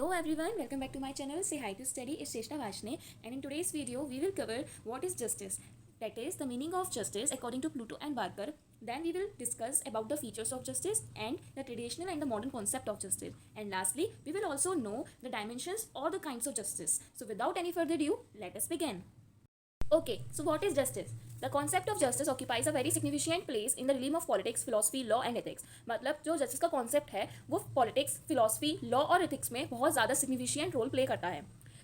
Hello everyone, welcome back to my channel. Say hi to study. It's Sheshna Vashne, and in today's video we will cover what is justice. That is the meaning of justice according to Pluto and Barker. Then we will discuss about the features of justice and the traditional and the modern concept of justice. And lastly, we will also know the dimensions or the kinds of justice. So without any further ado, let us begin. Okay, so what is justice? The concept of justice occupies a very significant place in the realm of politics, philosophy, law and ethics. मतलब जो justice का concept है वो politics, philosophy, law और ethics में बहुत ज़्यादा significant role play करता है.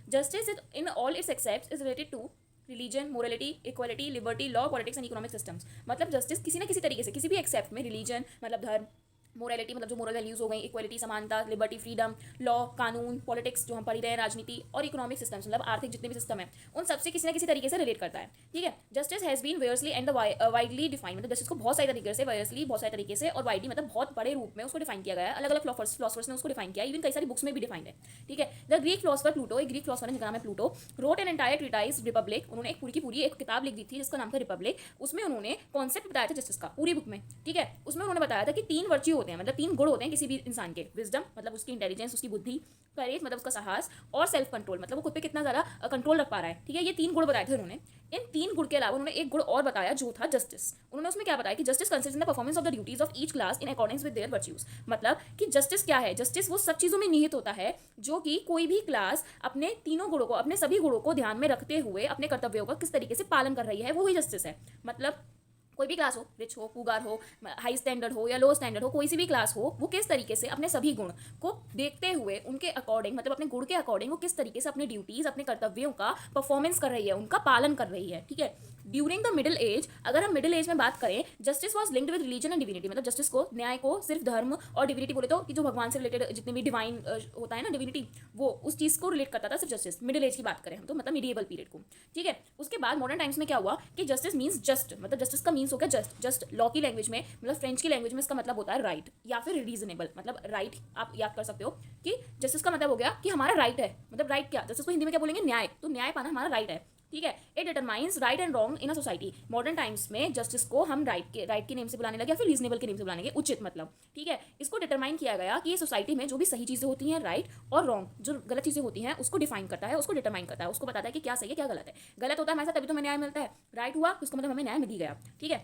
Justice in all its aspects is related to religion, morality, equality, liberty, law, politics and economic systems. मतलब जस्टिस किसी ना किसी तरीके से किसी भी एक्सेप्ट में रिलीजन मतलब धर्म, मोरलिटी मतलब जो मोरल वैल्यूज हो गई, इक्वालिटी समानता, लिबर्टी फ्रीडम, लॉ कानून, पॉलिटिक्स जो हम पढ़ी रहे हैं राजनीति और इकोनॉमिक सिस्टम्स मतलब आर्थिक जितने भी सिस्टम है उन सबसे किसी ना किसी तरीके से रिलेट करता है. ठीक है. Justice has been variously and widely define मतलब जस्टिस को बहुत सारे तरीके से वायरसली बहुत सारे तरीके से और वाइडली मतलब बहुत बड़े रूप में उसको डिफाइन किया गया है. अलग अलग फिलोसफर्स ने उसको डिफाइन किया. इवन कई सारी बुक्स में भी डिफाइंड है. ठीक है. द ग्रीक फिलोसफर प्लूटो, एक ग्रीक फिलोसफर जिसका नाम है Pluto, wrote an entire treatise Republic. उन्होंने एक पूरी की पूरी एक किताब लिख दी थी जिसका नाम था रिपब्लिक. उसमें उन्होंने कॉन्सेप्ट बताया था जस्टिस का पूरी बुक में. ठीक है. उसमें उन्होंने बताया था कि 3 वर्च्यू होते हैं मतलब 3 गुण होते हैं किसी भी इंसान के. विजडम मतलब उसकी इंटेलिजेंस, उसकी बुद्धि, करेज मतलब उसका साहस और सेल्फ कंट्रोल मतलब वो खुद पे कितना ज़्यादा कंट्रोल रख पा रहा है. ठीक है. ये 3 गुण बताए थे उन्होंने. इन 3 गुण के अलावा उन्होंने एक गुण और बताया जो था जस्टिस. उन्होंने उसमें क्या बताया कि justice consist in the performance of the duties of each class in according with their virtues. मतलब कि जस्टिस क्या है? जस्टिस वो सब चीज़ों में निहित होता है जो कि कोई भी क्लास अपने तीनों गुणों को, अपने सभी गुणों को ध्यान में रखते हुए अपने कर्तव्यों का किस तरीके से पालन कर रही है, वो ही जस्टिस है. मतलब कोई भी क्लास हो, रिच हो, पुगार हो, हाई स्टैंडर्ड हो या लो स्टैंडर्ड हो, कोई सी भी क्लास हो, वो किस तरीके से अपने सभी गुण को देखते हुए उनके अकॉर्डिंग मतलब अपने गुण के अकॉर्डिंग वो किस तरीके से अपने ड्यूटीज़, अपने कर्तव्यों का परफॉर्मेंस कर रही है, उनका पालन कर रही है. ठीक है. ड्यूरिंग द मिडिल एज, अगर हम मिडिल एज में बात करें, justice was linked with religion and divinity. मतलब जस्टिस को, न्याय को सिर्फ धर्म और डिविनिटी बोले तो कि जो भगवान से रिलेटेड जितने भी डिवाइन होता है ना डिविनिटी, वो उस चीज़ को रिलेट करता था सिर्फ जस्टिस. मिडिल एज की बात करें हम तो मतलब मीडिएबल पीरियड को. ठीक है. उसके बाद मॉडर्न टाइम्स में क्या हुआ कि जस्टिस मीन्स जस्ट, मतलब जस्टिस का मीन्स हो गया जस्ट. जस्ट लॉ की लैंग्वेज में मतलब फ्रेंच की लैंग्वेज में इसका मतलब होता है राइट या फिर रीजनेबल. मतलब राइट आप याद कर सकते हो कि जस्टिस का मतलब हो गया कि हमारा राइट है. मतलब राइट क्या, जस्टिस को हिंदी में क्या बोलेंगे? न्याय. तो न्याय पाना हमारा राइट है. ठीक है. It determines right and wrong in a society. Modern times में जस्टिस को हम राइट के नेम से बुलाने लगे या फिर रीजनेबल के नेम से बुलाने लगे, उचित मतलब. ठीक है. इसको डिटरमाइन किया गया कि ये सोसाइटी में जो भी सही चीज़ें होती हैं राइट और रॉन्ग, जो गलत चीज़ें होती हैं उसको डिफाइन करता है, उसको डिटरमाइन करता है, उसको बताता है कि क्या सही है क्या गलत है. गलत होता है हमारे साथ तभी तो हमें न्याय मिलता है. राइट हुआ उसका मतलब हमें न्याय मिल ही गया. ठीक है.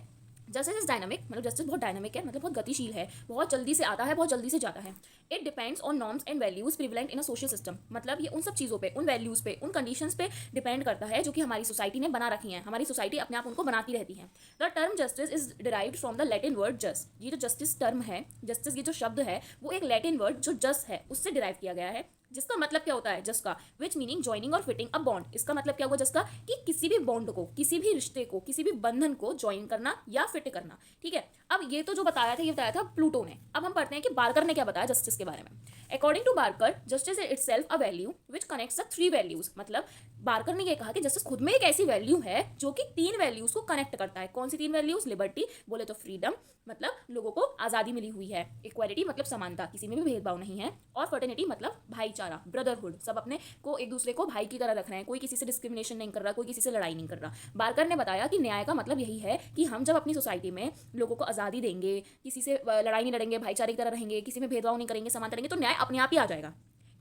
जस्टिस इज डायनामिक मतलब जस्टिस बहुत डायनामिक है, मतलब बहुत गतिशील है, बहुत जल्दी से आता है, बहुत जल्दी से जाता है. It depends on norms and values prevalent in a social system. मतलब ये उन सब चीज़ों पे, उन वैल्यूज़ पे, उन कंडीशंस पे डिपेंड करता है जो कि हमारी सोसाइटी ने बना रखी हैं. हमारी सोसाइटी अपने आप उनको बनाती रहती है. The term justice is derived from the Latin word just. ये जो जस्टिस टर्म है, जस्टिस ये जो शब्द है वो एक लैटिन वर्ड जो जस्ट है उससे डिराइव किया गया है, जिसका मतलब क्या होता है जस्ट का, विच मीनिंग ज्वाइनिंग और फिटिंग अ बॉन्ड. इसका मतलब क्या हुआ जस्ट का कि किसी भी बॉन्ड को, किसी भी रिश्ते को, किसी भी बंधन को ज्वाइन करना या फिट करना. ठीक है. अब ये तो जो बताया था ये बताया था प्लूटो ने. अब हम पढ़ते हैं कि बार्कर ने क्या बताया जस्टिस के बारे में. According to Barker justice is itself a value which connects the 3 values. मतलब बार्कर ने ये कहा कि जस्टिस खुद में एक ऐसी वैल्यू है जो कि 3 वैल्यूज को कनेक्ट करता है. कौन सी 3 वैल्यूज? लिबर्टी बोले तो फ्रीडम मतलब लोगों को आज़ादी मिली हुई है, इक्वालिटी मतलब समानता, किसी में भी भेदभाव नहीं है, और फर्टर्निटी मतलब भाईचारा, ब्रदरहुड, सब अपने को एक दूसरे को भाई की तरह रख रहे हैं, कोई किसी से डिस्क्रिमिनेशन नहीं कर रहा, कोई किसी से लड़ाई नहीं कर रहा. बार्कर ने बताया कि न्याय का मतलब यही है कि हम जब अपनी सोसाइटी में लोगों को आज़ादी देंगे, किसी से लड़ाई नहीं लड़ेंगे, भाईचारे की तरह रहेंगे, किसी में भेदभाव नहीं करेंगे, समानता रहेंगे, तो न्याय अपने आप ही आ जाएगा.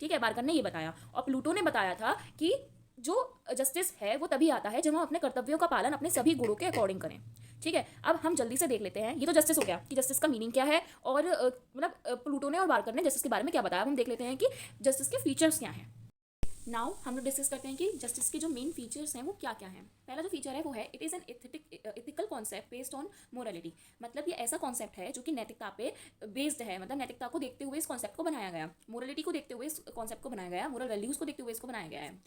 ठीक है. बार्कर ने ये बताया. और प्लूटो ने बताया था कि जो जस्टिस है वो तभी आता है जब हम अपने कर्तव्यों का पालन अपने सभी गुणों के अकॉर्डिंग करें. ठीक है. अब हम जल्दी से देख लेते हैं. ये तो जस्टिस हो गया कि जस्टिस का मीनिंग क्या है और मतलब प्लूटो ने और बार्कर ने जस्टिस के बारे में क्या बताया. हम देख लेते हैं कि जस्टिस के फीचर्स क्या हैं. नाउ हम लोग डिस्कस करते हैं कि जस्टिस के जो मेन फीचर्स हैं वो क्या क्या हैं. पहला जो फीचर है वो है it is an ethical concept based on morality. मतलब ये ऐसा कॉन्सेप्ट है जो कि नैतिकता पे बेस्ड है. मतलब नैतिकता को देखते हुए इस कॉन्सेप्ट को बनाया गया, मोरालिटी को देखते हुए इस कॉन्सेप्ट को बनाया गया, मोरल वैल्यूज़ को देखते हुए इसको बनाया गया है.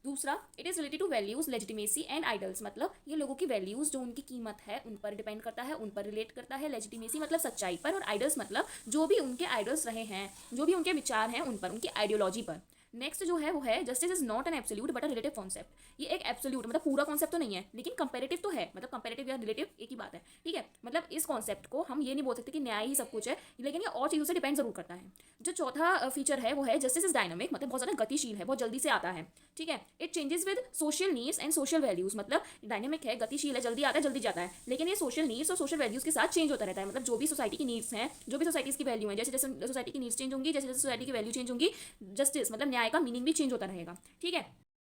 दूसरा, it is related two values, legitimacy and idols. मतलब ये लोगों की वैल्यूज़ जो उनकी कीमत है उन पर डिपेंड करता है, उन पर रिलेट करता है. लेजिटिमेसी मतलब सच्चाई पर, और आइडल्स मतलब जो भी उनके आइडल्स रहे हैं, जो भी उनके विचार हैं उन पर, उनकी आइडियोलॉजी पर. नेक्स्ट जो है वो है justice is not an absolute but a relative concept. ये एक एब्सोल्यूट मतलब पूरा कॉन्सेप्ट तो नहीं है, लेकिन कंपेरेटिव तो है, मतलब कंपेरेटिव या रिलेटिव एक ही बात है, ठीक है। मतलब इस कॉन्सेप्ट को हम ये नहीं बोल सकते कि न्याय ही सब कुछ है, लेकिन ये और चीज़ों से डिपेंड जरूर करता है। जो चौथा फीचर है वो है जस्टिस इज डायनामिक, मतलब बहुत ज़्यादा गतिशील है, बहुत जल्दी से आता है, ठीक है। It changes with social needs and social values, मतलब डायनामिक है, गतिशील है, जल्दी आता है, जल्दी जाता है, लेकिन ये सोशल नीड्स और सोशल वैल्यूज के साथ चेंज होता रहता है। मतलब जो भी सोसाइटी की नीड्स हैं, जो भी सोसाइटीज की वैल्यू है, जैसे जैसे सोसाइटी की नीड्स चेंज होंगी, जैसे जैसे सोसाइटी की वैल्यू चेंज होंगी, जस्टिस मतलब न्याय का मीनिंग भी चेंज होता रहेगा, ठीक है।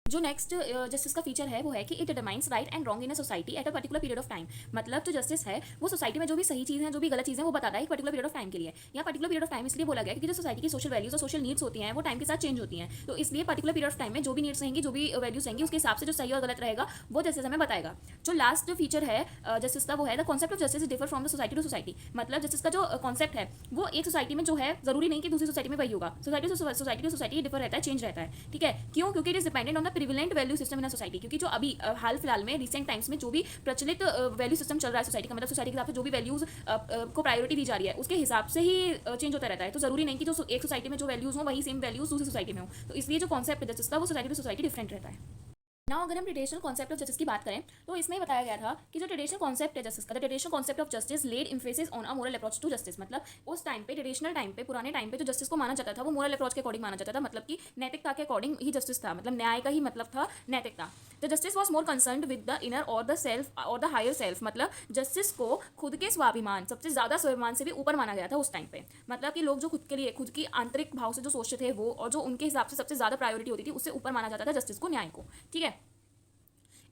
जो नेक्स्ट जस्टिस का फीचर है वो है कि it determines right and wrong in a society at a particular period of time. मतलब जो जस्टिस है वो सोसाइटी में जो भी सही चीज़ है, जो भी गलत चीज़ है, वो बताता है एक पर्टिकुलर पीरियड ऑफ टाइम के लिए। यहाँ पर्टिकुलर पीरियड ऑफ टाइम इसलिए बोला गया क्योंकि जो सोसाइटी की सोशल वैल्यूज और सोशल नीड्स होती हैं वो टाइम के साथ चेंज होती हैं, तो इसलिए पर्टिकुलर पीरियड ऑफ टाइम में जो भी नीड्स रहेंगी, जो भी वैल्यूज रहेंगी, उसके हिसाब से जो सही और गलत रहेगा वो जस्टिस हमें बताएगा। जो लास्ट फीचर है जस्टिस का वो है the concept of justice differ from the society to society. मतलब जस्टिस का जो कॉन्सेप्ट है वो एक सोसाइटी में जो है जरूरी नहीं कि दूसरी सोसाइटी में वही होगा, सोसाइटी टू सोसाइटी डिफर रहता है, चेंज रहता है, ठीक है। क्यों? क्योंकि it is dependent on the prevalent value system in society. क्योंकि जो अभी हाल फिलहाल में रिसेंट टाइम्स में जो भी प्रचलित वैल्यू सिस्टम चल रहा है सोसाइटी का, मतलब सोसाइटी के हिसाब से जो भी वैल्यूज को प्रायोरिटी दी जा रही है उसके हिसाब से ही चेंज होता रहता है। तो जरूरी नहीं कि जो एक सोसाइटी में जो वैल्यूज हो वही सेम वैल्यूज दूसरी सोसाइटी में हो, तो इसलिए जो कॉन्सेप्ट है जस्टिस का वो सोसाइटी टू सोसाइटी डिफरेंट रहता है। नाउ अगर हम ट्रेडिशनल कॉन्सेप्ट ऑफ जस्टिस की बात करें तो इसमें बताया गया था कि जो ट्रेडिशनल कॉन्सेप्ट है जस्टिस का, the traditional concept of justice laid emphasis on a moral approach to justice. मतलब उस टाइम पे, ट्रेडिशनल टाइम पे, पुराने टाइम पे जो जस्टिस को माना जाता था वो मोरल अप्रोच के अकॉर्डिंग माना जाता था, मतलब कि नैतिकता के अकॉर्डिंग ही जस्टिस था, मतलब न्याय का ही मतलब था नैतिकता। The justice was more concern with the inner और द सेल्फ और द हायर सेल्फ। मतलब जस्टिस को खुद के स्वाभिमान, सबसे ज्यादा स्वाभिमान से भी ऊपर माना गया था उस टाइम पे। मतलब कि लोग जो खुद के लिए, खुद की आंतरिक भाव से जो सोचते थे वो, और जो उनके हिसाब से सबसे ज्यादा प्रायोरिटी होती थी, उससे ऊपर माना जाता था जस्टिस को, न्याय को, ठीक है।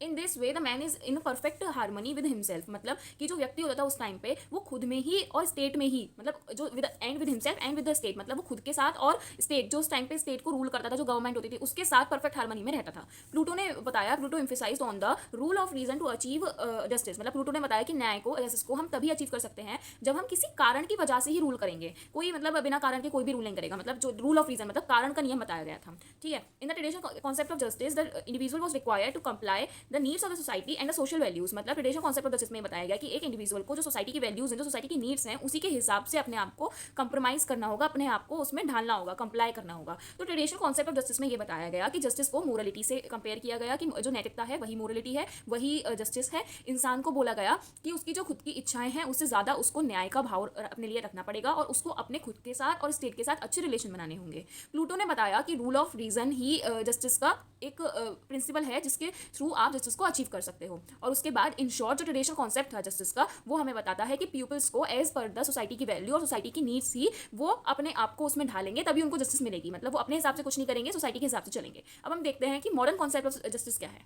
In this way the man is in perfect harmony with himself. मतलब कि जो व्यक्ति होता था उस टाइम पे वो खुद में ही और स्टेट में ही, मतलब जो with and with himself and with the state, मतलब वो खुद के साथ और स्टेट, जो उस टाइम पे स्टेट को रूल करता था, जो गवर्नमेंट होती थी उसके साथ परफेक्ट हार्मनी में रहता था। प्लूटो ने बताया, Pluto emphasized on the rule of reason to achieve justice. मतलब प्लूटो ने बताया कि न्याय को, जस्टिस को हम तभी अचीव कर सकते हैं जब हम किसी कारण की वजह से ही रूल करेंगे। कोई मतलब बिना कारण के कोई भी रूल नहीं करेगा। मतलब जो रूल ऑफ रीजन मतलब कारण का नियम बताया गया था, ठीक है। In the traditional concept of justice the individual was required to comply the needs of the society and the social values. मतलब ट्रेडिशनल कॉन्सेप्ट ऑफ जस्टिस में बताया गया कि एक इंडिविजुअल को जो सोसाइटी की वैल्यूज हैं, जो सोसाइटी की नीड्स हैं, उसी के हिसाब से अपने आप को कंप्रोमाइज करना होगा, अपने आप को उसमें ढालना होगा, कंप्लाई करना होगा। तो ट्रेडिशनल कॉन्सेप्ट ऑफ जस्टिस में ये बताया गया कि जस्टिस को मोरलिटी से कंपेयर किया गया कि जो नैतिकता है वही मोरलिटी है, वही जस्टिस है। इंसान को बोला गया कि उसकी जो खुद की इच्छाएं हैं उससे ज्यादा उसको न्याय का भाव अपने लिए रखना पड़ेगा और उसको अपने खुद के साथ और स्टेट के साथ अच्छे रिलेशन बनाने होंगे। प्लूटो ने बताया कि रूल ऑफ रीजन ही जस्टिस का एक प्रिंसिपल है जिसके थ्रू आप जस्टिस को अचीव कर सकते हो। और उसके बाद इन शॉर्ट जो ट्रेडिशनल कॉन्सेप्ट था जस्टिस का वो हमें बताता है कि पीपल्स को एज पर द सोसाइटी की वैल्यू और सोसाइटी की नीड्स ही वो अपने आप को उसमें ढालेंगे तभी उनको जस्टिस मिलेगी। मतलब वो अपने हिसाब से कुछ नहीं करेंगे, सोसाइटी के हिसाब से चलेंगे। अब हम देखते हैं कि मॉडर्न कॉन्सेप्ट ऑफ जस्टिस क्या है।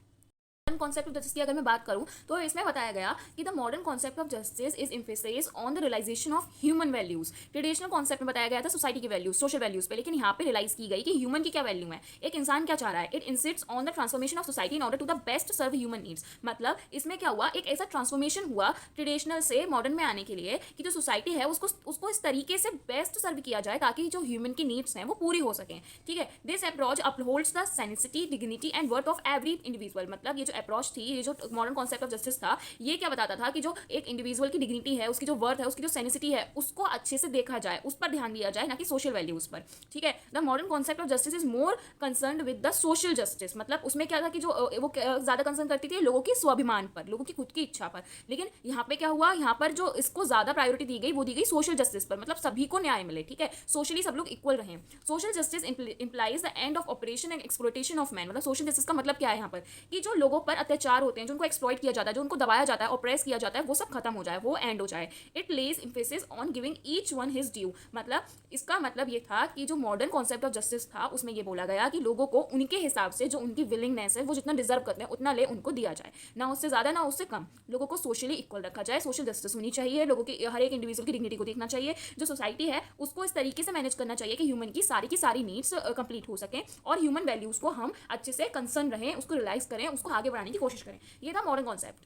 कॉन्सेप्ट ऑफ जस्टिस की अगर मैं बात करूं तो इसमें बताया गया कि the modern concept of justice is emphasize on the realization of human values. Traditional concept में बताया गया था सोसाइटी की वैल्यूज, सोशल वैल्यूज पे, लेकिन यहाँ पे रियलाइज की गई कि ह्यूमन की क्या वैल्यू है, एक इंसान क्या चाह रहा है। It insists on the transformation of society in order to the best serve human needs. मतलब इसमें क्या हुआ, एक ऐसा ट्रांसफॉर्मेशन हुआ ट्रेडिशनल से मॉडर्न में आने के लिए कि जो सोसाइटी है उसको इस तरीके से बेस्ट सर्व किया जाए ताकि जो ह्यूमन की नीड्स हैं वो पूरी हो सकें, ठीक है। This approach upholds the sanctity, dignity and worth of every individual. मतलब ये जो अप्रोच थी, ये जो मॉडर्न कॉन्सेप्ट ऑफ जस्टिस था, ये क्या बताता था कि जो एक इंडिविजुअल की डिग्निटी है, उसकी जो वर्थ है, उसकी जो सेंसिटी है, उसको अच्छे से देखा जाए, उस पर ध्यान दिया जाए, ना कि सोशल वैल्यूज पर, ठीक है। The modern concept of justice is more concern with the social justice. मतलब उसमें क्या था कि जो वो ज्यादा कंसर्न करती थी लोगों के स्वाभिमान पर, लोगों की खुद की इच्छा पर। लेकिन यहाँ पे क्या हुआ, यहाँ पर जो इसको ज्यादा प्रायोरिटी दी गई वो दी गई सोशल जस्टिस पर। मतलब सभी को न्याय मिले, ठीक है, सोशली सब लोग इक्वल रहे। Social justice implies the end of operation and exploitation of man. मतलब सोशल जस्टिस का मतलब क्या है यहाँ पर कि जो लोगों पर अत्याचार होते हैं, जो उनको एक्सप्लॉइट किया जाता है, जो उनको दबाया जाता है, ऑप्रेस किया जाता है, वो सब खत्म हो जाए, वो एंड हो जाए। It Lay's emphasis on giving each one his due. मतलब इसका मतलब ये था कि जो मॉडर्न कॉन्सेप्ट ऑफ जस्टिस था उसमें ये बोला गया कि लोगों को उनके हिसाब से जो उनकी विलिंगनेस है, वो जितना डिजर्व करते हैं उतना ले उनको दिया जाए, ना उससे ज्यादा ना उससे कम। लोगों को सोशली इक्वल रखा जाए, सोशल जस्टिस होनी चाहिए, लोगों की हर एक इंडिविजुअल की डिग्निटी को देखना चाहिए। जो सोसाइटी है उसको इस तरीके से मैनेज करना चाहिए कि ह्यूमन की सारी नीड्स कंप्लीट हो सकें और ह्यूमन वैल्यूज को हम अच्छे से कंसर्न रहें, उसको रियलाइज करें, उसको आगे बढ़ाने की कोशिश करें। ये था मॉडर्न कॉन्सेप्ट।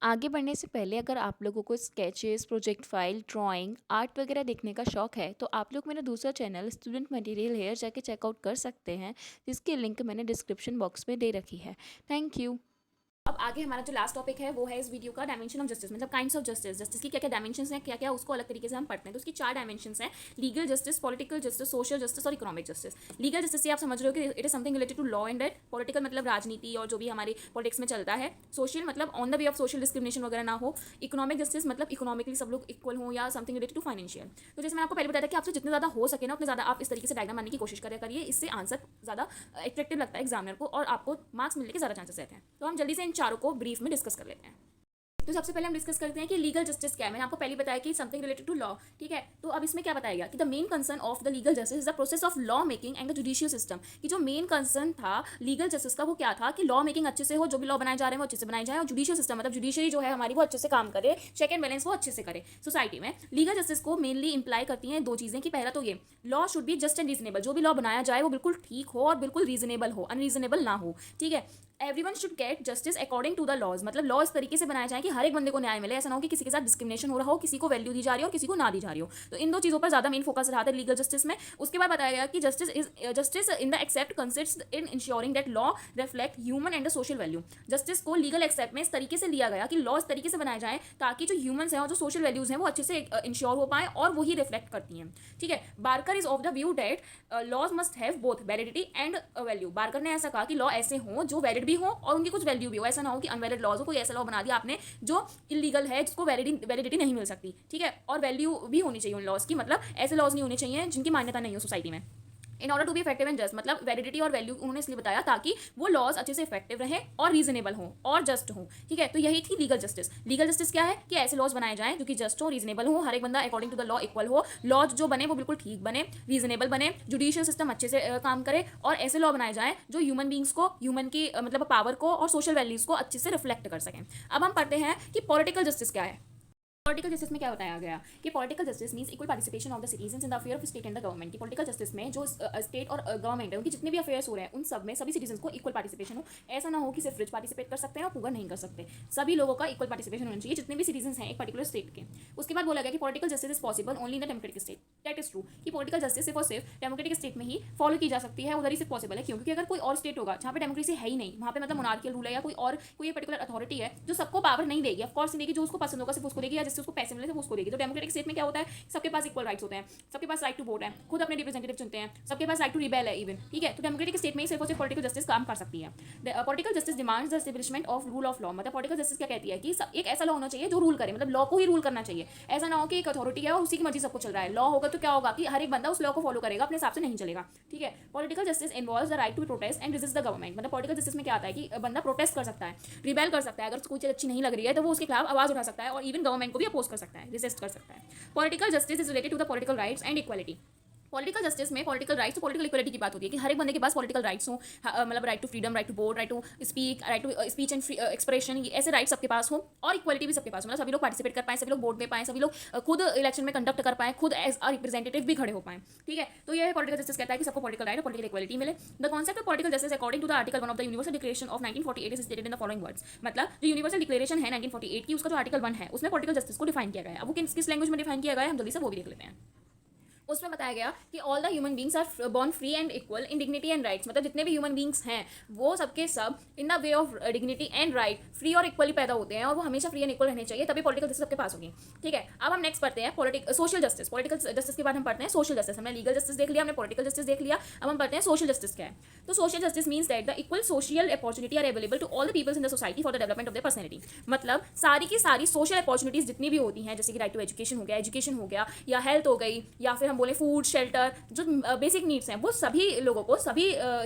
आगे बढ़ने से पहले अगर आप लोगों को sketches, project file, drawing, art वगैरह देखने का शौक है तो आप लोग मेरा दूसरा चैनल स्टूडेंट मटेरियल हेयर जाके चेकआउट कर सकते हैं, जिसकी लिंक मैंने डिस्क्रिप्शन बॉक्स में दे रखी है। Thank you. अब आगे हमारा जो लास्ट टॉपिक है वो है इस वीडियो का डायमेंशन ऑफ जस्टिस, मतलब काइंड्स ऑफ जस्टिस, जस्टिस की क्या क्या डायमेंशंस हैं, क्या क्या उसको अलग तरीके से हम पढ़ते हैं। तो उसकी 4 डायमेंशंस हैं: legal justice, political justice, social justice और इकोनॉमिक जस्टिस। लीगल जस्टिस से आप समझ रहे हो कि it is something related to law and right. Political मतलब राजनीति और जो भी हमारी पॉलिटिक्स में चलता है। सोशल मतलब on the way of social discrimination वगैरह ना हो। इकोनॉमिक जस्टिस मतलब इकोनॉमिकली सब लोग इक्वल हो या समथिंग रिलेटेड टू फाइनेंशियल। तो जैसे मैं आपको पहले बताया था कि आपसे जितने ज़्यादा हो सके ना उतने ज़्यादा आप इस तरीके से डायग्राम बनाने की कोशिश करिए, इससे आंसर ज़्यादा अट्रैक्टिव लगता है एग्जामिनर को और आपको मार्क्स मिलने के ज़्यादा चांसेस रहते हैं। तो हम जल्दी से इन चारों को ब्रीफ में डिस्कस कर लेते हैं। तो सबसे पहले हम डिस्कस करते हैं कि लीगल जस्टिस क्या है। मैंने आपको पहले बताया कि समथिंग रिलेटेड टू लॉ, ठीक है। तो अब इसमें क्या बताया गया कि the main concern of the legal justice is the process of law making and the judicial system. कि जो मेन कंसर्न था लीगल जस्टिस का वो क्या था कि लॉ मेकिंग अच्छे से हो, जो भी लॉ बनाए जा रहे हैं वो अच्छे से बनाए जाए, और जुडिशियल सिस्टम मतलब जुडिशरी जो है हमारी वो अच्छे से काम करे, चेक एंड बैलेंस वो अच्छे से करे सोसाइटी में। लीगल जस्टिस को मेनली इंप्लाई करती हैं 2 चीज़ें कि पहला तो ये law should be just and reasonable, जो भी लॉ बनाया जाए वो बिल्कुल ठीक हो और बिल्कुल रीजनेबल हो, अनरीजनेबल ना हो, ठीक है। Everyone should get justice according to the laws, मतलब लॉ इस तरीके से बनाया जाए कि हर एक बंदे को न्याय मिले, ऐसा ना हो कि किसी के साथ डिस्क्रिमिनेशन हो रहा हो, किसी को वैल्यू दी जा रही हो और किसी को ना दी जा रही हो। तो इन 2 चीज़ों पर ज़्यादा मेन फोकस रहा था लीगल जस्टिस में। उसके बाद बताया गया कि justice in the aspect consist in ensuring that law reflect human and the social value. Justice को लीगल एक्सेप्ट में इस तरीके से लिया गया कि लॉ इस तरीके से बनाए जाए ताकि जो ह्यूमन्स हैं और जो सोशल वैल्यूज हैं वो अच्छे से इंश्योर हो पाए और वही रिफ्लेक्ट करती हैं, ठीक है। Barker is of the view that laws must have both validity and value. Barker ने ऐसा कहा कि लॉ ऐसे हों जो वैलिड भी हो और उनकी कुछ वैल्यू भी हो, ऐसा ना हो कि अनवैलिड लॉज हो, कोई ऐसा लॉ बना दिया आपने जो इलीगल है जिसको वैलिडिटी नहीं मिल सकती, ठीक है। और वैल्यू भी होनी चाहिए उन लॉज की, मतलब ऐसे लॉज नहीं होने चाहिए जिनकी मान्यता नहीं हो सोसाइटी में। In order to be effective and just, मतलब वैलिडिटी और वैल्यू उन्होंने इसलिए बताया ताकि वो लॉज अच्छे से इफेक्टिव रहे और रीजनेबल हो और जस्ट हो, ठीक है। तो यही थी लीगल जस्टिस। लीगल जस्टिस क्या है कि ऐसे लॉज बनाए जाएं जो कि जस्ट हो, रीजनेबल हो, हर एक बंदा according to the law equal हो, लॉज जो बने वो बिल्कुल ठीक बने, रीजनेबल बने, जुडिशियल सिस्टम अच्छे से काम करे, और ऐसे लॉ बनाए जाएं जो ह्यूमन बींग्स को, ह्यूमन की मतलब पावर को और सोशल वैल्यूज को अच्छे से रिफ्लेक्ट कर सकें। अब हम पढ़ते हैं कि पॉलिटिकल जस्टिस क्या है। पॉलिटिकल जस्टिस में क्या बताया गया कि political justice means equal participation of the citizens in the affair of state and the government. की पॉलिटिकल जस्टिस में जो स्टेट और गवर्नमेंट है उनकी जितने भी अफेयर्स हो रहे हैं उन सब में सभी सिटीजंस को इक्वल पार्टिसिपेशन हो। ऐसा ना हो कि सिर्फ रिच पार्टिसिपेट कर सकते हैं और पुअर नहीं कर सकते, सभी लोगों का इक्वल पार्टिसिपेशन होना चाहिए जितने भी सिटीजंस हैं एक पर्टिकुलर स्टेट के। उसके बाद बोला गया कि political justice is possible only in the democratic state. That is true कि पॉलिटिकल जस्टिस सिर्फ और सिर्फ डेमोक्रेटिक स्टेट में ही फॉलो की जा सकती है, उधर ही सिर्फ पॉसिबल है। क्योंकि अगर कोई और स्टेट होगा जहाँ पे डेमोक्रेसी है ही नहीं, वहाँ पे मतलब मोनार्कियल रूल है या कोई पर्टिकुलर अथॉरिटी है जो सबको पावर नहीं देगी, ऑफकोर्स देगी, जो उसको पसंद होगा सिर्फ उसको देगी, या जिससे उसको पैसे मिले सिर्फ उसको देगी। तो डेमोक्रेटिक स्टेट में क्या होता है, सबके पास इक्वल राइट्स होते हैं, सबके पास राइट टू वोट है, खुद अपने रिप्रेजेंटेटिव चुनते हैं, सबके पास राइट टू रिबेल है इवन, ठीक है। तो डेमोक्रेटिक स्टेट में ही सिर्फ और सिर्फ पॉलिटिकल जस्टिस काम कर सकती है। Political justice demands the establishment of rule of law, मतलब पॉलिटिकल जस्टिस क्या कहती है कि एक ऐसा लॉ होना चाहिए जो रूल करे, मतलब लॉ को ही रूल करना चाहिए। ऐसा ना हो कि एक अथॉरिटी है और उसी की मर्जी सबको चल रहा है। लॉ होगा तो क्या होगा कि हर एक बंदा उस लॉ को फॉलो करेगा, अपने हिसाब से नहीं चलेगा, ठीक है। Political justice involves the right to protest and resist the government, मतलब पॉलिटिकल जस्टिस में क्या आता है कि बंदा प्रोटेस्ट कर सकता है, रिबेल कर सकता है, अगर कोई चीज अच्छी नहीं लग रही है तो वो उसके खिलाफ आवाज उठा सकता है और इवन गवर्नमेंट को भी अपोज कर सकता है, रेजिस्ट कर सकता है। Political justice is related to the political rights and equality. Political justice में पॉलिटिकल राइट्स और पॉलिटिकल इक्वलिटी की बात होती है कि हर एक बंदे के पास पॉलिटिकल राइट्स हो, मतलब right to freedom, right to vote, right to speech and expression, ऐसे राइट्स सबके पास हो, और इक्वलिटी भी सबके पास हो, मतलब सभी लोग पार्टिसिपेट कर पाए, सभी लोग वोट दे पाए, सभी लोग खुद इलेक्शन में कंडक्ट कर पाए, खुद एज अ रिप्रेजेंटेटिव भी खड़े हो पाए, ठीक है। तो ये पॉलिटिकल जस्टिस कहता है कि सबको पॉलिटिकल राइट और पॉलिटिकल इक्वलिटी मिले। The concept of political justice according to the article 1 of the universal declaration of 1948 is stated in the following words, मतलब जो यूनिवर्सल डिक्लेरेशन है 1948 की, उसका जो आर्टिकल 1 है उसमें पॉलिटिकल जस्टिस को डिफाइन किया गया है। अब वो किस लैंग्वेज में डिफाइन किया गया है हम जल्दी से वो भी देख लेते हैं। उसमें बताया गया कि all the human beings are born free and equal in dignity and rights, मतलब जितने भी ह्यूमन बींग्स हैं वो सबके सब in the way of dignity and right free और इक्वली पैदा होते हैं, और वो हमेशा फ्री एंड इक्वल रहने चाहिए, तभी पॉलिटिकल जस्टिस सबके पास होगी, ठीक है। अब हम नेक्स्ट पढ़ते हैं सोशल जस्टिस। पॉलिटिकल जस्टिस के बाद हम पढ़ते हैं सोशल जस्टिस। हमने लीगल जस्टिस देख लिया, हमने पॉलिटिकल जस्टिस देख लिया, अब हम पढ़ते हैं सोशल जस्टिस क्या है। तो social justice means that the equal social opportunity are available to all the peoples in the society for the development of the personality, मतलब सारी की सारी सोशल अपॉर्चुनिटीज जितनी भी होती हैं, जैसे कि राइट टू एजुकेशन हो गया या हेल्थ हो गई, या फिर हम बोले फूड शेल्टर, जो बेसिक नीड्स हैं वो सभी लोगों को, सभी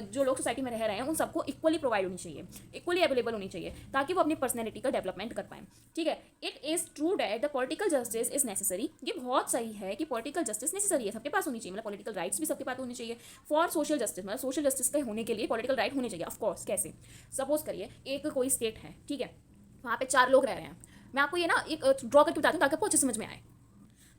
जो लोग सोसाइटी में रह रहे हैं उन सबको इक्वली प्रोवाइड होनी चाहिए, इक्वली अवेलेबल होनी चाहिए, ताकि वो अपनी पर्सनैलिटी का डेवलपमेंट कर पाएं, ठीक है। It is true that the political justice is necessary, ये बहुत सही है कि पॉलिटिकल जस्टिस नेसेसरी है, सबके पास होनी चाहिए, मतलब पॉलिटिकल राइट्स भी सबके पास होनी चाहिए फॉर सोशल जस्टिस, मतलब सोशल जस्टिस के होने के लिए पॉलिटिकल राइट होने चाहिए। ऑफकोर्स कैसे, सपोज करिए एक कोई स्टेट है, ठीक है, वहाँ पे 4 लोग रह रहे हैं। मैं आपको ये ना एक ड्रॉ करके बताती हूँ ताकि आपको अच्छे समझ में आए।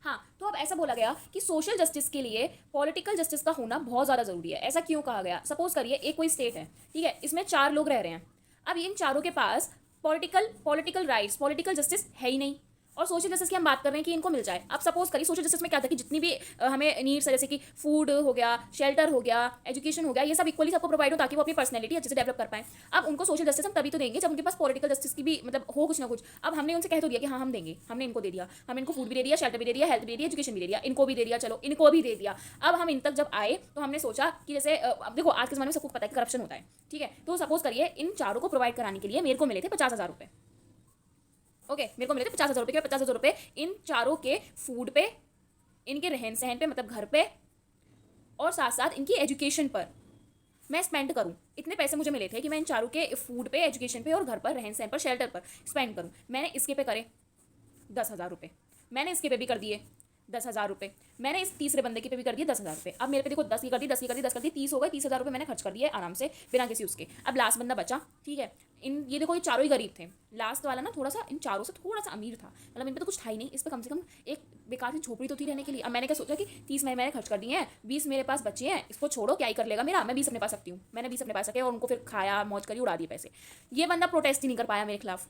हाँ, तो अब ऐसा बोला गया कि सोशल जस्टिस के लिए पॉलिटिकल जस्टिस का होना बहुत ज़्यादा ज़रूरी है। ऐसा क्यों कहा गया, सपोज करिए एक कोई स्टेट है, ठीक है, इसमें 4 लोग रह रहे हैं। अब इन चारों के पास पॉलिटिकल राइट्स, पॉलिटिकल जस्टिस है ही नहीं, और सोशल जस्टिस की हम बात कर रहे हैं कि इनको मिल जाए। अब सपोज करिए सोशल जस्टिस में क्या था कि जितनी भी हमें नीड्स है, जैसे कि फूड हो गया, शेल्टर हो गया, एजुकेशन हो गया, ये सब इक्वली सबको प्रोवाइड हो ताकि वो अपनी पर्सनैलिटी अच्छे से डेवलप कर पाए। अब उनको सोशल जस्टिस हम तभी तो देंगे जब उनके पास पॉलिटिकल जस्टिस की भी मतलब हो कुछ ना कुछ। अब हमने उनसे कह तो दिया कि हाँ हम देंगे, हमने इनको दे दिया, हमने इनको फूड भी दे दिया, शेल्टर भी दे दिया, हेल्थ भी दे दिया, एजुकेशन भी दे दिया, इनको भी दे दिया, चलो इनको भी दे दिया। अब हम इन तक जब आए तो हमने सोचा कि जैसे अब देखो आज के ज़माने में सबको पता है कि करप्शन होता है, ठीक है। तो सपोज करिए इन चारों को प्रोवाइड कराने के लिए मेरे को मिले थे 50,000 रुपये। ओके, मेरे को मिले थे 50,000 रुपये के 50,000 रुपये इन चारों के फूड पे, इनके रहन सहन पे मतलब घर पे, और साथ साथ इनकी एजुकेशन पर मैं स्पेंड करूँ। इतने पैसे मुझे मिले थे कि मैं इन चारों के फूड पे, एजुकेशन पे और घर पर, रहन सहन पर, शेल्टर पर स्पेंड करूँ। मैंने इसके पे करे 10,000 रुपये, मैंने इसके पे भी कर दिए 10,000 रुपये, मैंने इस तीसरे बंदे के पे भी कर दिए 10,000 रुपये। अब मेरे पे देखो 10 की कर दी, 10 की कर दी, 10 कर दी, 30 हो गए। 30,000 रुपये मैंने खर्च कर दिए आराम से बिना किसी उसके। अब लास्ट बंदा बचा, ठीक है। ये देखो ये चारों ही गरीब थे। लास्ट वाला ना थोड़ा सा इन चारों से थोड़ा सा अमीर था, मतलब इन पे तो कुछ था ही नहीं, इस पर कम से कम एक बेकार सी झोपड़ी तो थी रहने के लिए। अब मैंने क्या सोचा कि 30 मैंने खर्च कर दिए हैं, 20 मेरे पास बचे हैं, इसको छोड़ो क्या ही कर लेगा मेरा, मैं 20 अपने पास सकती हूँ। मैंने 20 अपने पास रखे और उनको फिर खाया, मौज करी, उड़ा दिए पैसे। ये बंदा प्रोटेस्ट ही नहीं कर पाया मेरे खिलाफ,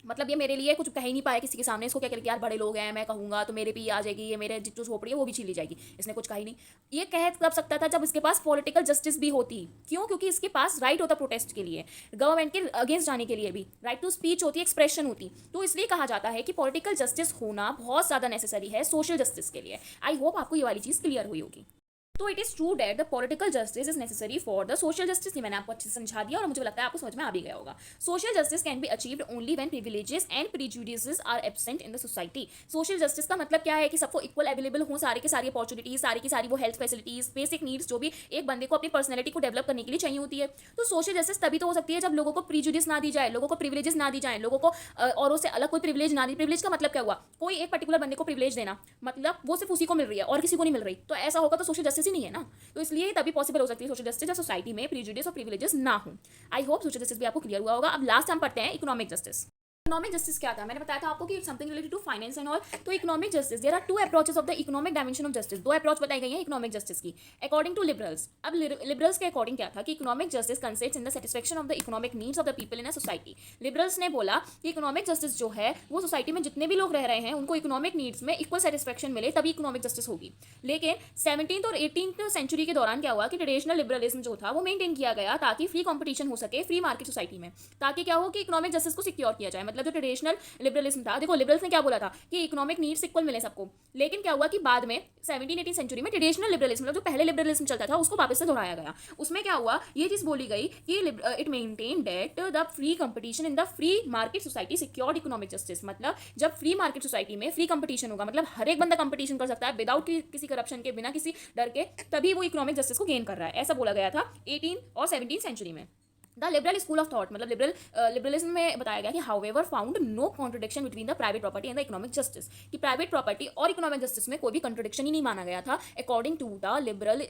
मतलब ये मेरे लिए कुछ कह ही नहीं पाया किसी के सामने। इसको क्या करें कि यार बड़े लोग हैं, मैं कहूँगा तो मेरे पे ही आ जाएगी, ये मेरे जो झोपड़ी है वो भी छीन ली जाएगी। इसने कुछ कहा ही नहीं। ये कह कब सकता था जब इसके पास पॉलिटिकल जस्टिस भी होती। क्यों? क्योंकि इसके पास राइट होता प्रोटेस्ट के लिए, गवर्नमेंट के अगेंस्ट जाने के लिए भी राइट टू स्पीच होती, एक्सप्रेशन होती। तो इसलिए कहा जाता है कि पॉलिटिकल जस्टिस होना बहुत ज़्यादा नेसेसरी है सोशल जस्टिस के लिए। आई होप आपको ये वाली चीज़ क्लियर हुई होगी। तो it is true that the political justice is necessary for the social justice. ये मैंने आपको अच्छे से समझा दिया और मुझे लगता है आपको समझ में आ भी गया होगा। Social justice can be achieved only when privileges and prejudices are absent in the society. Social justice का मतलब क्या है कि सबको इक्वल अवेलेबल हो सारी की सारी अपॉर्चुनिटीज, सारी की सारी वो हेल्थ फैसिलिटीज, बेसिक नीड्स जो भी एक बंदे को अपनी पर्सनैलिटी को डेवलप करने के लिए चाहिए होती है। तो सोशल जस्टिस तभी तो हो सकती है जब लोगों को प्रीजुडिस ना दी जाए, लोगों को प्रिविलेजेस ना दी जाए, लोगों को औरों से अलग कोई प्रिविलेज ना दी। प्रिविलेज का मतलब क्या हुआ? कोई एक पर्टिकुलर बंदे को प्रिविलेज देना, मतलब वो सिर्फ उसी को मिल रही है और किसी को नहीं मिल रही। तो ऐसा होगा तो सोशल जस्टिस ही नहीं है ना। तो इसलिए तभी पॉसिबल हो सकती है सोशल जस्टिस जब सोसाइटी में प्रीजुडिस और प्रिविलेजेस ना हो। आई होप सोशल जस्टिस भी आपको क्लियर हुआ होगा। अब लास्ट हम पढ़ते हैं इकोनॉमिक जस्टिस। इकोनॉमिक जस्टिस क्या था? मैंने बताया था आपको कि something related to finance and all. तो economic justice, there are two approaches of the economic dimension of justice. दो अप्रोच बताई गई है इकोनॉमिक जस्टिस की अकॉर्डिंग टू लिबरल्स। अब लिबरल्स के अकॉर्डिंग क्या था कि economic justice consists in the satisfaction of the economic needs of the people in a society. Liberals ने बोला कि इकोनॉमिक जस्टिस जो है वो सोसाइटी में जितने भी लोग रह रहे हैं उनको इकोनॉमिक नीड्स में इक्वल सेटिस्फेक्शन मिले तभी इकोनॉमिक जस्टिस होगी। लेकिन 17th और 18th सेंचुरी के दौरान क्या हुआ कि ट्रेडिशनल लिबरलिज्म जो था वो मेंटेन किया गया ताकि फ्री कंपटीशन हो सके फ्री मार्केट सोसाइटी में, ताकि क्या हो कि इकोनॉमिक जस्टिस को सिक्योर किया जाए। मतलब जो ट्रेडिशनल लिबरलिज्म था, देखो लिबरल्स ने क्या बोला था कि इकोनॉमिक नीड्स इक्वल मिले सबको। लेकिन क्या हुआ कि बाद में 17-18 सेंचुरी में ट्रेडिशनल लिबरलिज्म, मतलब जो पहले लिबरलिज्म चलता था, उसको वापस से दोहराया गया। उसमें क्या हुआ, ये चीज बोली गई कि it maintain that the free competition in the free market society secured economic justice. मतलब जब फ्री मार्केट सोसाइटी में फ्री कंपटीशन होगा, मतलब हर एक बंदा कंपटीशन कर सकता है विदाउट किसी करप्शन के, बिना किसी डर के, तभी वो इकोनॉमिक जस्टिस को गेन कर रहा है। ऐसा बोला गया था 18 और 17 सेंचुरी में। The liberal school of thought, मतलब लिबरलिज्म में बताया गया कि however found no contradiction between the private property and the economic justice, कि प्राइवेट प्रॉपर्टी और इकोनॉमिक जस्टिस में कोई भी कॉन्ट्रडिक्शन ही नहीं माना गया था according to the liberal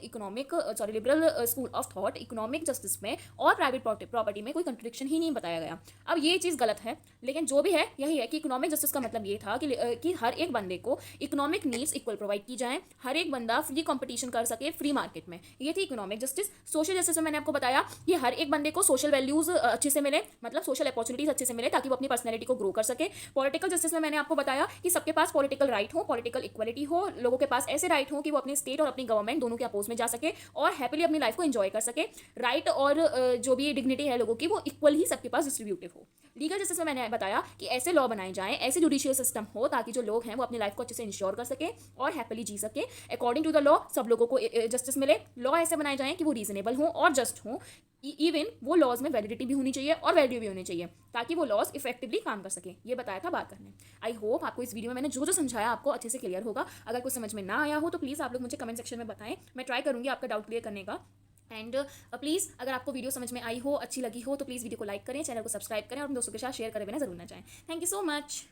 school of thought. Economic justice में और प्राइवेट प्रॉपर्टी में कोई कॉन्ट्रडिक्शन ही नहीं बताया गया। अब ये चीज़ गलत है, लेकिन जो भी है यही है कि इकोनॉमिक जस्टिस का मतलब ये था कि हर एक बंदे को इकोनॉमिक नीड्स इक्वल प्रोवाइड की जाए, हर एक बंदा फ्री कॉम्पिटिशन कर सके फ्री मार्केट में। ये थी इकोनॉमिक जस्टिस। सोशल जस्टिस में मैंने आपको बताया कि हर एक बंदे को सोशल वैल्यूज अच्छे से मिले, मतलब सोशल अपॉर्चुनिटीज अच्छे से मिले ताकि वो अपनी पर्सनैलिटी को ग्रो कर सके। पॉलिटिकल जस्टिस में मैंने आपको बताया कि सबके पास पॉलिटिकल राइट हो, पॉलिटिकल इक्वलिटी हो, लोगों के पास ऐसे राइट हो कि वो अपनी स्टेट और अपनी गवर्नमेंट दोनों के अपोज में जा सके और हैप्पीली अपनी लाइफ को एंजॉय कर सके। राइट और जो भी डिग्निटी है लोगों की वो इक्वल ही सबके पास डिस्ट्रीब्यूटिव हो। लीगल जस्टिस में मैंने बताया कि ऐसे लॉ बनाए जाएं, ऐसे जुडिशियल सिस्टम हो ताकि जो लोग हैं वो अपनी लाइफ को अच्छे से इंश्योर कर सके और हैप्पीली जी सके अकॉर्डिंग टू द लॉ। सब लोगों को जस्टिस मिले। लॉ ऐसे बनाए जाएं कि वो रीजनेबल हो और जस्ट हो। इवन वो लॉज में वैलिडिटी भी होनी चाहिए और वैल्यू भी होनी चाहिए ताकि वो लॉज इफेक्टिवली काम कर सके। ये बताया था बात करने। आई होप आपको इस वीडियो में मैंने जो जो समझाया आपको अच्छे से क्लियर होगा। अगर कुछ समझ में ना आया हो तो प्लीज़ आप लोग मुझे कमेंट सेक्शन में बताएं, मैं ट्राई करूँगी आपका डाउट क्लियर करने का। एंड प्लीज़ अगर आपको वीडियो समझ में आई हो, अच्छी लगी हो, तो प्लीज़ वीडियो को लाइक करें, चैनल को सब्सक्राइब करें और अपने दोस्तों के साथ शेयर करें बिना जरूर ना जाएं। Thank you so much.